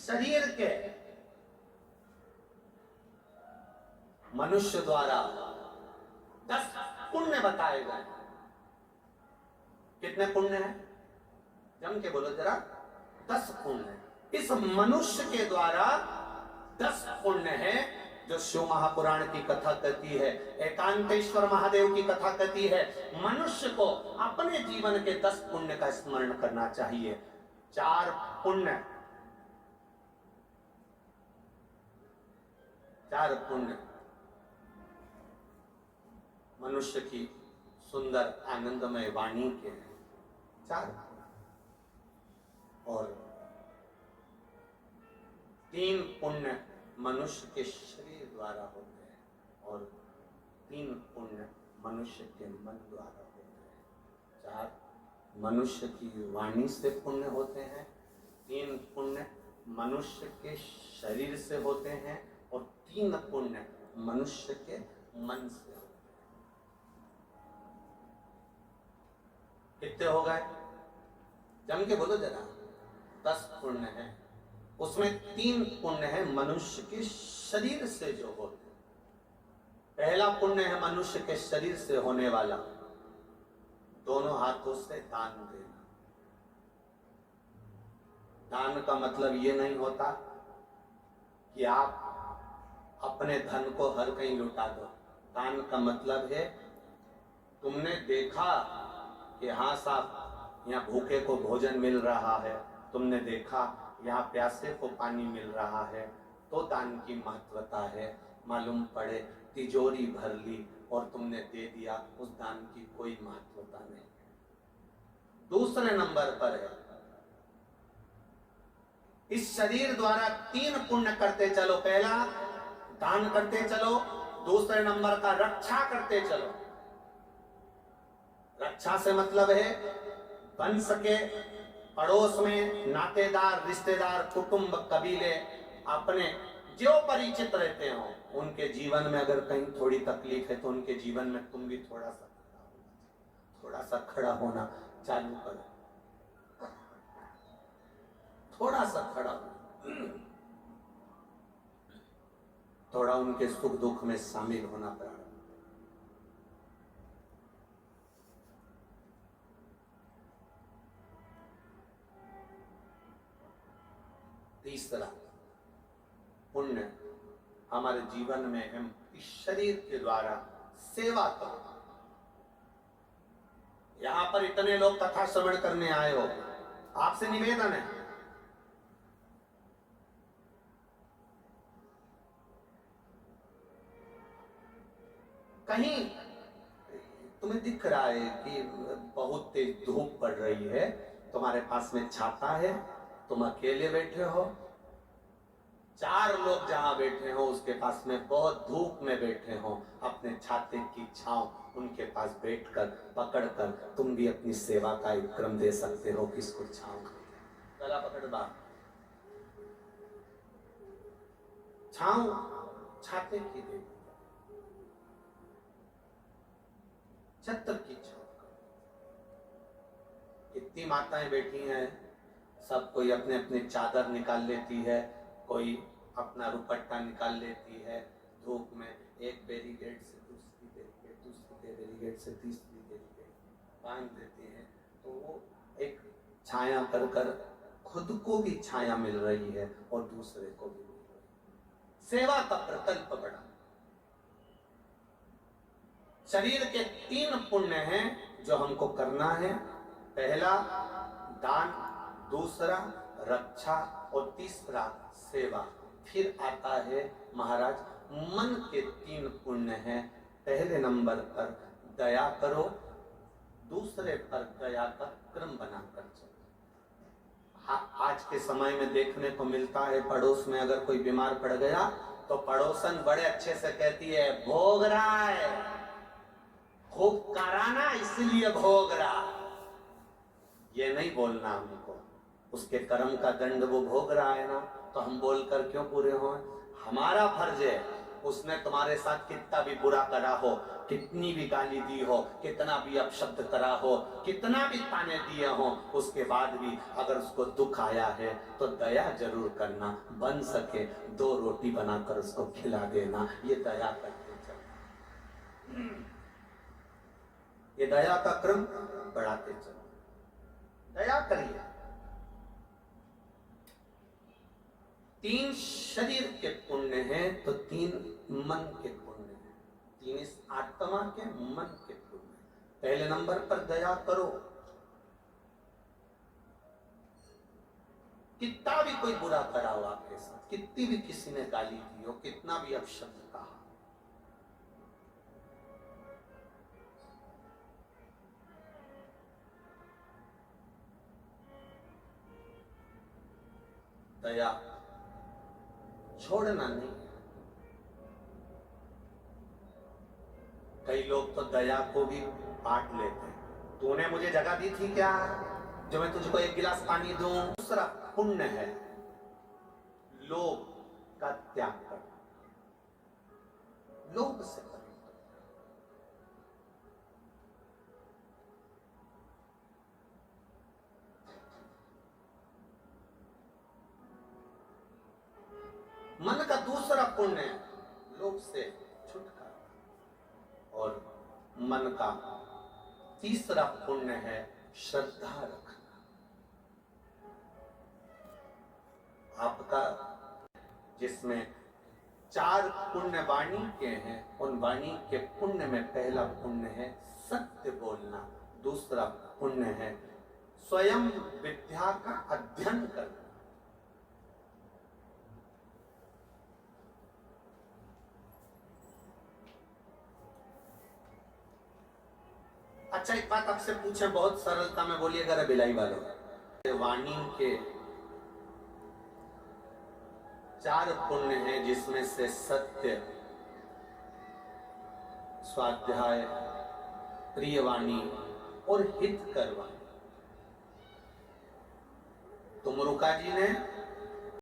शरीर के मनुष्य द्वारा 10 पुण्य बताए गए। कितने पुण्य हैं? जम के बोलो जरा। 10 पुण्य। इस मनुष्य के द्वारा 10 पुण्य है जो शिव महापुराण की कथा कहती है, एकांतेश्वर महादेव की कथा कहती है। मनुष्य को अपने जीवन के 10 पुण्य का स्मरण करना चाहिए। 4 पुण्य, 4 पुण्य मनुष्य की सुंदर आनंदमय वाणी के हैं, 4। और 3 पुण्य मनुष्य के शरीर द्वारा होते हैं और 3 पुण्य मनुष्य के मन द्वारा होते हैं। 4 मनुष्य की वाणी से पुण्य होते हैं, 3 पुण्य मनुष्य के शरीर से होते हैं और 3 पुण्य मनुष्य के मन से होते हैं। कितने हो गए? जम के बोलो जरा। 10 पुण्य है, उसमें 3 पुण्य है मनुष्य के शरीर से जो होते हैं। पहला पुण्य है मनुष्य के शरीर से होने वाला, दोनों हाथों से दान देना। दान का मतलब ये नहीं होता कि आप अपने धन को हर कहीं लुटा दो। दान का मतलब है तुमने देखा कि हाँ साहब यहाँ भूखे को भोजन मिल रहा है, तुमने देखा यहाँ प्यासे को पानी मिल रहा है, तो दान की महत्वता है। मालूम पड़े तिजोरी भर ली और तुमने दे दिया, उस दान की कोई महत्वता नहीं। दूसरे नंबर पर है इस शरीर द्वारा 3 पुण्य करते चलो। पहला दान करते चलो, दूसरे नंबर का रक्षा करते चलो। रक्षा से मतलब है वंश के पड़ोस में नातेदार, रिश्तेदार, कुटुंब, कबीले अपने जो परिचित रहते हो, उनके जीवन में अगर कहीं थोड़ी तकलीफ है तो उनके जीवन में तुम भी थोड़ा सा खड़ा होना चालू करो। थोड़ा सा खड़ा हो, थोड़ा उनके सुख दुख में शामिल होना प्रारंभ। तीसरा पुण्य हमारे जीवन में हम इस शरीर के द्वारा सेवा करो। यहां पर इतने लोग कथा श्रवण करने आए हो, आपसे निवेदन है कहीं तुम्हें दिख रहा है कि बहुत तेज धूप पड़ रही है, तुम्हारे पास में छाता है, तुम अकेले बैठे हो, 4 लोग जहां बैठे हो उसके पास में बहुत धूप में बैठे हो, अपने छाते की छांव उनके पास बैठकर पकड़कर तुम भी अपनी सेवा का एक क्रम दे सकते हो। किसको छांव गला पकड़ बा छांव छाते की दे, छत्र की छांव। कितनी माताएं बैठी हैं, सब कोई अपने अपने चादर निकाल लेती है, कोई अपना रुपट्टा निकाल लेती है धूप में, एक बैरिकेड से दूसरी बैरिकेड, दूसरी बैरिकेड से तीसरी बैरिकेड बांध देती है, तो वो एक छाया कर कर खुद को भी छाया मिल रही है और दूसरे को भी मिल रही है। सेवा का प्रकल्प बड़ा। शरीर के 3 पुण्य हैं जो हमको करना है। पहला दान, दूसरा रक्षा और तीसरा सेवा। फिर आता है महाराज मन के 3 पुण्य हैं। पहले नंबर पर दया करो, दूसरे पर दया का क्रम बनाकर चलो। आज के समय में देखने को मिलता है पड़ोस में अगर कोई बीमार पड़ गया तो पड़ोसन बड़े अच्छे से कहती है भोग रहा है, खूब कराना इसलिए भोग रहा। ये नहीं बोलना हमको, उसके कर्म का दंड वो भोग रहा है ना, तो हम बोलकर क्यों पूरे हों? हमारा फर्ज है, उसने तुम्हारे साथ कितना भी बुरा करा हो, कितनी भी गाली दी हो, कितना भी अपशब्द करा हो, कितना भी ताने दिए हो, उसके बाद भी अगर उसको दुख आया है तो दया जरूर करना, बन सके 2 रोटी बनाकर उसको खिला देना। ये दया करते चलो, ये दया का क्रम बढ़ाते चलो, दया करिए। 3 शरीर के पुण्य हैं तो 3 मन के पुण्य हैं, 3 इस आत्मा के मन के पुण्य। पहले नंबर पर दया करो। कितना भी कोई बुरा करा हो आपके साथ, कितनी भी किसी ने गाली दी हो, कितना भी अपशब्द कहा, दया छोड़ना नहीं। कई लोग तो दया को भी बांट लेते हैं। तूने मुझे जगह दी थी क्या जो मैं तुझको 1 गिलास पानी दूं? दूसरा पुण्य है लोभ का त्याग करना, लोभ से करना। मन का दूसरा पुण्य है लोभ से छुटकारा, और मन का तीसरा पुण्य है श्रद्धा रखना। आपका जिसमें 4 पुण्य वाणी के हैं, उन वाणी के पुण्य में पहला पुण्य है सत्य बोलना, दूसरा पुण्य है स्वयं विद्या का अध्ययन करना। अच्छा, एक बात आपसे पूछे, बहुत सरलता में बोलिएगा रे बिलाई वालों। वाणी के 4 पुण्य हैं जिसमें से सत्य, स्वाध्याय, प्रियवाणी और हितकर वाणी। तो मुरुका जी ने